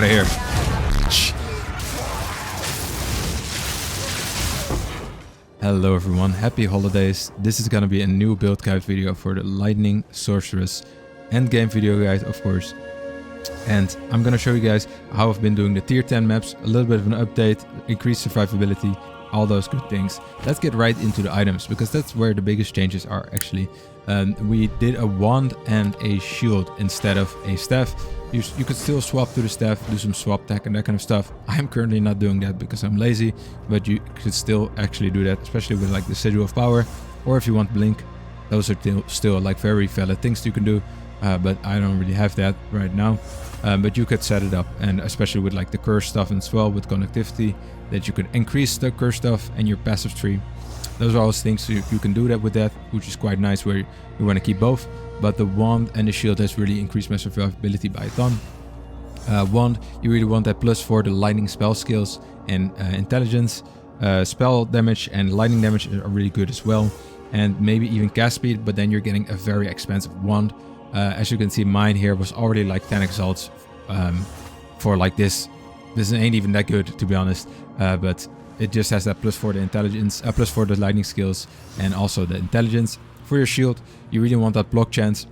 out of here. Hello everyone, happy holidays. This is gonna be a new build guide video for the Lightning Sorceress endgame video guide, of course. And I'm gonna show you guys how I've been doing the tier 10 maps, a little bit of an update, increased survivability, all those good things. Let's get right into the items, because that's where the biggest changes are actually. We did a wand and a shield instead of a staff. You could still swap to the staff, do some swap tech and that kind of stuff. I'm currently not doing that because I'm lazy, but you could still actually do that, especially with like the Sigil of Power, or if you want Blink. Those are still like very valid things you can do, but I don't really have that right now. But you could set it up, and especially with like the curse stuff as well, with connectivity, that you could increase the curse stuff and your passive tree. Those are all things you can do that with that, which is quite nice where you want to keep both. But the wand and the shield has really increased my survivability by a ton. Wand, you really want that plus for the lightning spell skills and intelligence. Spell damage and lightning damage are really good as well. And maybe even cast speed, but then you're getting a very expensive wand. As you can see, mine here was already like 10 exalts for like this. This ain't even that good, to be honest. But it just has that plus for the intelligence, plus for the lightning skills, and also the intelligence. For your shield, you really want that block chance.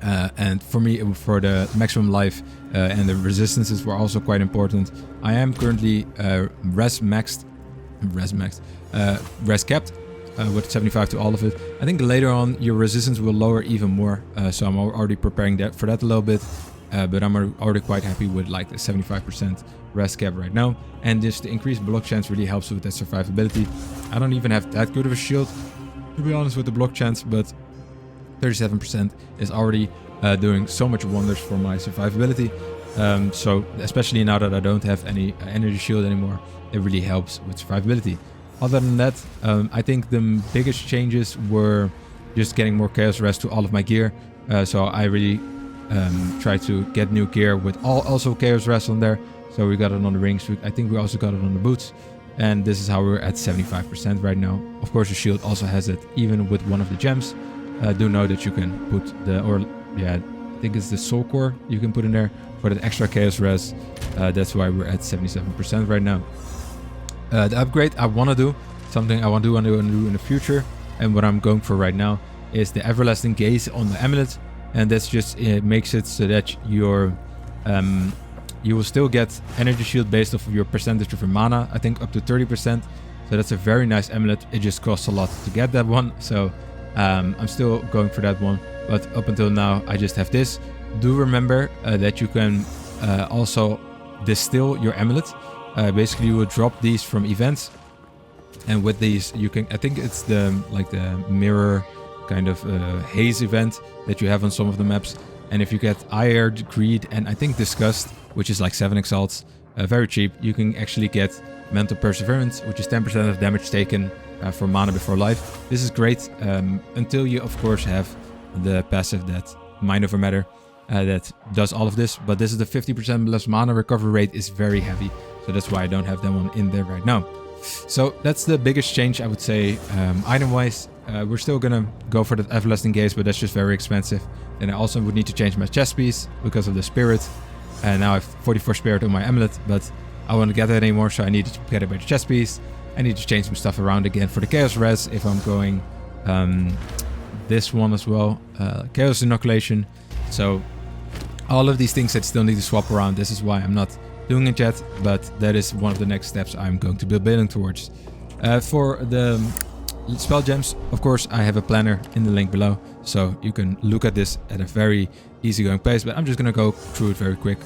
And for me, for the maximum life and the resistances were also quite important. I am currently res capped with 75 to all of it. I think later on your resistance will lower even more, so I'm already preparing for that a little bit. But I'm already quite happy with like the 75% res cap right now. And just the increased block chance really helps with that survivability. I don't even have that good of a shield, to be honest, with the block chance, but 37% is already doing so much wonders for my survivability. So especially now that I don't have any energy shield anymore, it really helps with survivability. Other than that, I think the biggest changes were just getting more chaos rest to all of my gear. So I really try to get new gear with also chaos rest on there. So we got it on the rings. I think we also got it on the boots. And this is how we're at 75% right now. Of course, the shield also has it, even with one of the gems. Do know that you can put I think it's the soul core you can put in there for the extra chaos res. That's why we're at 77% right now. The upgrade I want to do, something I want to do in the future, and what I'm going for right now is the everlasting gaze on the amulet. And that's just, it makes it so that you will still get energy shield based off of your percentage of your mana, I think up to 30%. So that's a very nice amulet. It just costs a lot to get that one. So I'm still going for that one. But up until now, I just have this. Do remember that you can also distill your amulet. Basically, you will drop these from events. And with these, you can, I think it's the mirror kind of haze event that you have on some of the maps. And if you get Ire, Greed, and I think Disgust, which is like 7 exalts, very cheap, you can actually get Mental Perseverance, which is 10% of damage taken for mana before life. This is great until you, of course, have the passive that Mind Over Matter that does all of this. But this is the 50% less mana recovery rate is very heavy. So that's why I don't have that one in there right now. So that's the biggest change, I would say, item-wise. We're still gonna go for the Everlasting Gaze, but that's just very expensive. And I also would need to change my chest piece because of the spirit. And now I have 44 spirit on my amulet, but I won't get that anymore, so I need to get it by the chest piece. I need to change some stuff around again for the Chaos Res if I'm going this one as well. Chaos Inoculation. So all of these things that still need to swap around. This is why I'm not doing it yet, but that is one of the next steps I'm going to be building towards. For the spell gems, of course, I have a planner in the link below, so you can look at this at a very easygoing pace, but I'm just going to go through it very quick.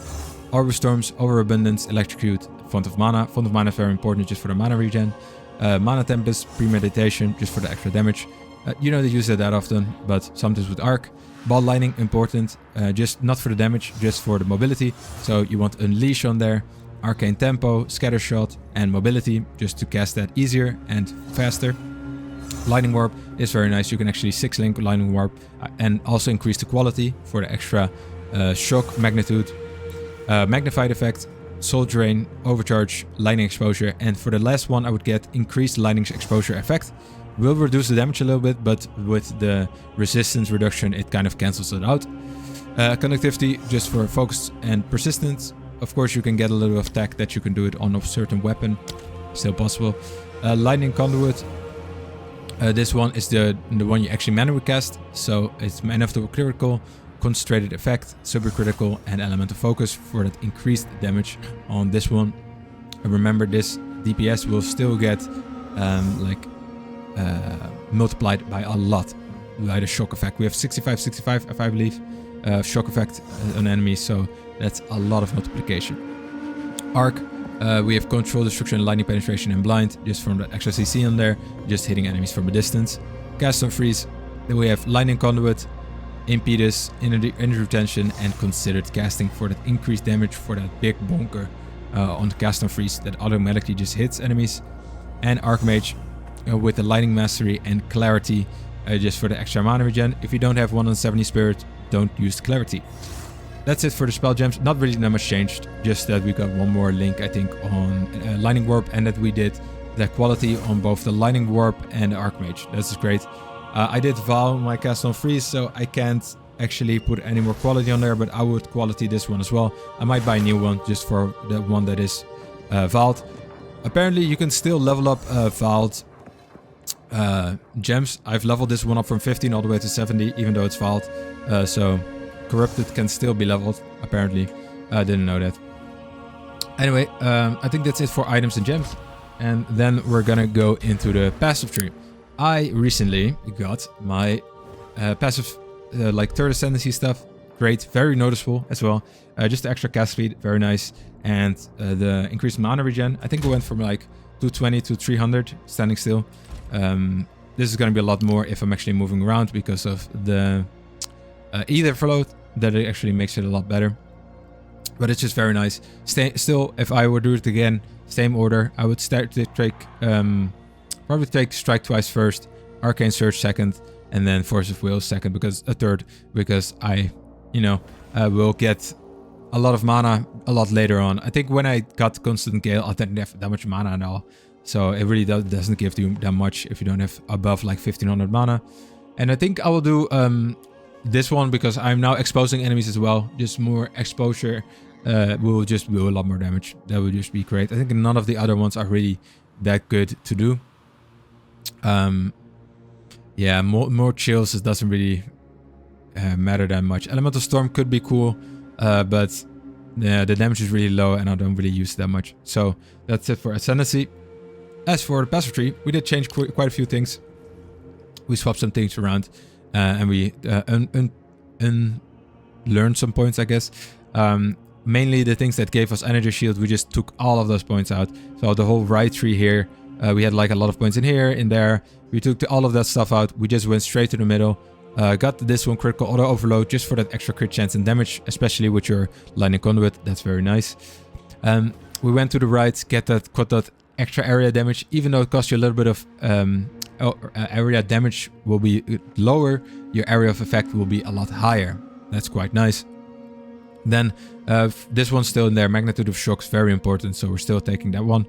Orb of Storms, Overabundance, Electrocute, Font of Mana. Font of Mana is very important just for the mana regen. Mana Tempest, Premeditation, just for the extra damage. You don't use that often, but sometimes with Arc. Ball Lightning, important, just not for the damage, just for the mobility. So you want Unleash on there. Arcane Tempo, Scatter Shot, and Mobility, just to cast that easier and faster. Lightning Warp is very nice. You can actually 6-link Lightning Warp and also increase the quality for the extra shock magnitude. Magnified Effect, Soul Drain, Overcharge, Lightning Exposure, and for the last one I would get increased Lightning Exposure effect. Will reduce the damage a little bit, but with the resistance reduction it kind of cancels it out. Connectivity, just for focus and persistence. Of course, you can get a little of tech that you can do it on a certain weapon. Still possible. Lightning Conduit. This one is the one you actually manually cast. So it's mana of the critical, concentrated effect, super critical, and elemental focus for that increased damage on this one. Remember, this DPS will still get multiplied by a lot by the shock effect. We have 65, if I believe, shock effect on enemies, so that's a lot of multiplication. Arc, we have control, destruction, lightning penetration, and blind, just from the extra CC on there, just hitting enemies from a distance. Cast on freeze, then we have lightning conduit, impetus, energy retention, and considered casting for that increased damage for that big bonker on the cast on freeze that automatically just hits enemies. And Archmage with the lightning mastery and clarity just for the extra mana regen. If you don't have 170 spirit, don't use clarity. That's it for the spell gems. Not really that much changed, just that we got one more link, I think, on lightning warp, and that we did the quality on both the lightning warp and the Archmage. That's great. I did Val my cast on freeze, so I can't actually put any more quality on there, but I would quality this one as well. I might buy a new one just for the one that is Vald. Apparently you can still level up Vald gems. I've leveled this one up from 15 all the way to 70, even though it's Vald. So Corrupted can still be leveled, apparently. I didn't know that. Anyway, I think that's it for items and gems. And then we're gonna go into the passive tree. I recently got my passive like third ascendancy stuff. Great, very noticeable as well. Just the extra cast speed, very nice. And the increased mana regen. I think it went from like 220 to 300 standing still. This is going to be a lot more if I'm actually moving around because of the ether float. That it actually makes it a lot better. But it's just very nice. Still, if I would do it again, same order, I would start to take probably take Strike Twice first, Arcane Surge second, and then Force of Will second, because a third, because I, will get a lot of mana a lot later on. I think when I got Constant Gale, I didn't have that much mana at all. So it really doesn't give you that much if you don't have above like 1500 mana. And I think I will do this one because I'm now exposing enemies as well. Just more exposure will just do a lot more damage. That would just be great. I think none of the other ones are really that good to do. Yeah, more chills, it doesn't really matter that much. Elemental Storm could be cool, but yeah, the damage is really low and I don't really use it that much. So that's it for Ascendancy. As for the passive tree, we did change quite a few things. We swapped some things around and we learned some points, I guess. Mainly the things that gave us energy shield, we just took all of those points out. So the whole right tree here, we had like a lot of points in here, in there. We took all of that stuff out. We just went straight to the middle. Got this one, critical auto overload, just for that extra crit chance and damage, especially with your lightning conduit. That's very nice. We went to the right, got that extra area damage, even though it costs you a little bit of area damage will be lower, your area of effect will be a lot higher. That's quite nice. Then this one's still in there, magnitude of shocks, very important, so we're still taking that one.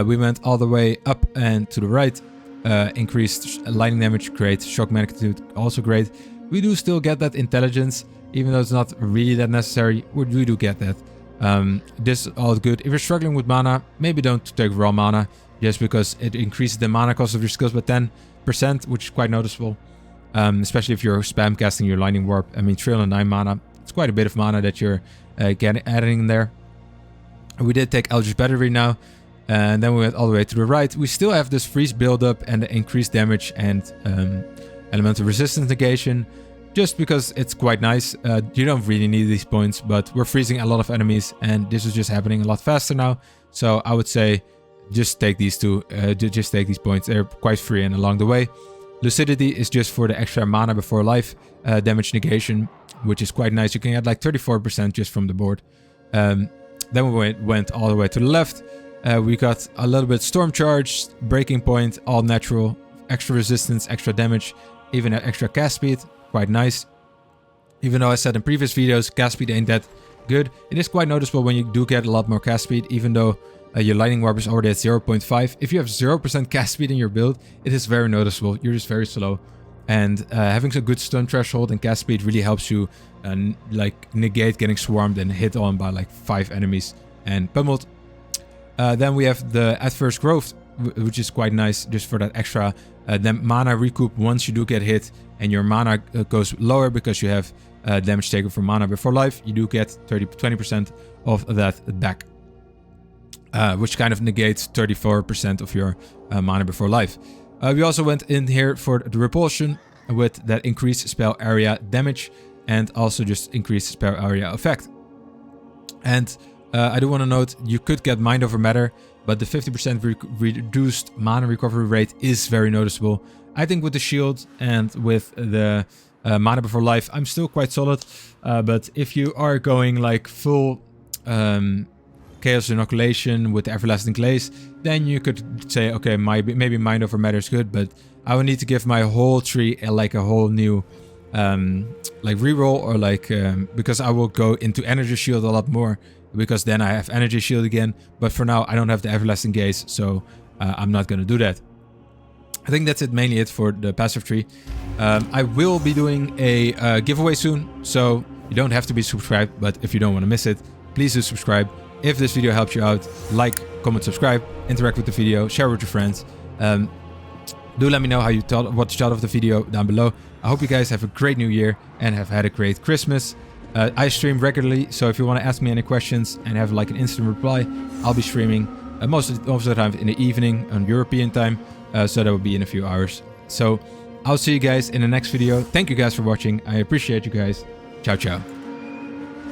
We went all the way up and to the right, increased lightning damage, great, shock magnitude, also great. We do still get that intelligence, even though it's not really that necessary, we do get that. This is all good. If you're struggling with mana, maybe don't take raw mana, just because it increases the mana cost of your skills by 10%, which is quite noticeable. Especially if you're spam casting your lightning warp. I mean, 309 mana, it's quite a bit of mana that you're adding in there. We did take Eldritch Battery now, and then we went all the way to the right. We still have this freeze buildup and the increased damage and elemental resistance negation, just because it's quite nice. You don't really need these points, but we're freezing a lot of enemies, and this is just happening a lot faster now. So I would say just take these two, just take these points. They're quite free and along the way. Lucidity is just for the extra mana before life damage negation, which is quite nice. You can get like 34% just from the board. Then we went all the way to the left. We got a little bit Storm Charge, Breaking Point, all natural, extra resistance, extra damage, even an extra cast speed. Quite nice. Even though I said in previous videos, cast speed ain't that good, it is quite noticeable when you do get a lot more cast speed, even though your lightning warp is already at 0.5. If you have 0% cast speed in your build, it is very noticeable. You're just very slow. And having a good stun threshold and cast speed really helps you like negate getting swarmed and hit on by like 5 enemies and pummeled. Then we have the adverse growth, which is quite nice just for that extra then mana recoup once you do get hit and your mana goes lower because you have damage taken from mana before life. You do get 20% of that back, which kind of negates 34% of your mana before life. We also went in here for the repulsion with that increased spell area damage and also just increased spell area effect. And I do want to note, you could get Mind Over Matter, but the 50% reduced mana recovery rate is very noticeable. I think with the shield and with the mana before life, I'm still quite solid. But if you are going like full Chaos Inoculation with the Everlasting Glaze, then you could say, okay, maybe Mind Over Matter is good, but I would need to give my whole tree like a whole new like reroll, or like because I will go into Energy Shield a lot more, because then I have Energy Shield again. But for now, I don't have the Everlasting Gaze, so I'm not going to do that. I think that's mainly it for the passive tree. I will be doing a giveaway soon, so you don't have to be subscribed, but if you don't want to miss it, please do subscribe. If this video helps you out, like, comment, subscribe, interact with the video, share with your friends. Do let me know how you thought, what you thought of the video down below. I hope you guys have a great new year and have had a great Christmas. I stream regularly, so if you want to ask me any questions and have like an instant reply, I'll be streaming most of the time in the evening on European time, so that will be in a few hours. So I'll see you guys in the next video. Thank you guys for watching. I appreciate you guys. Ciao, ciao.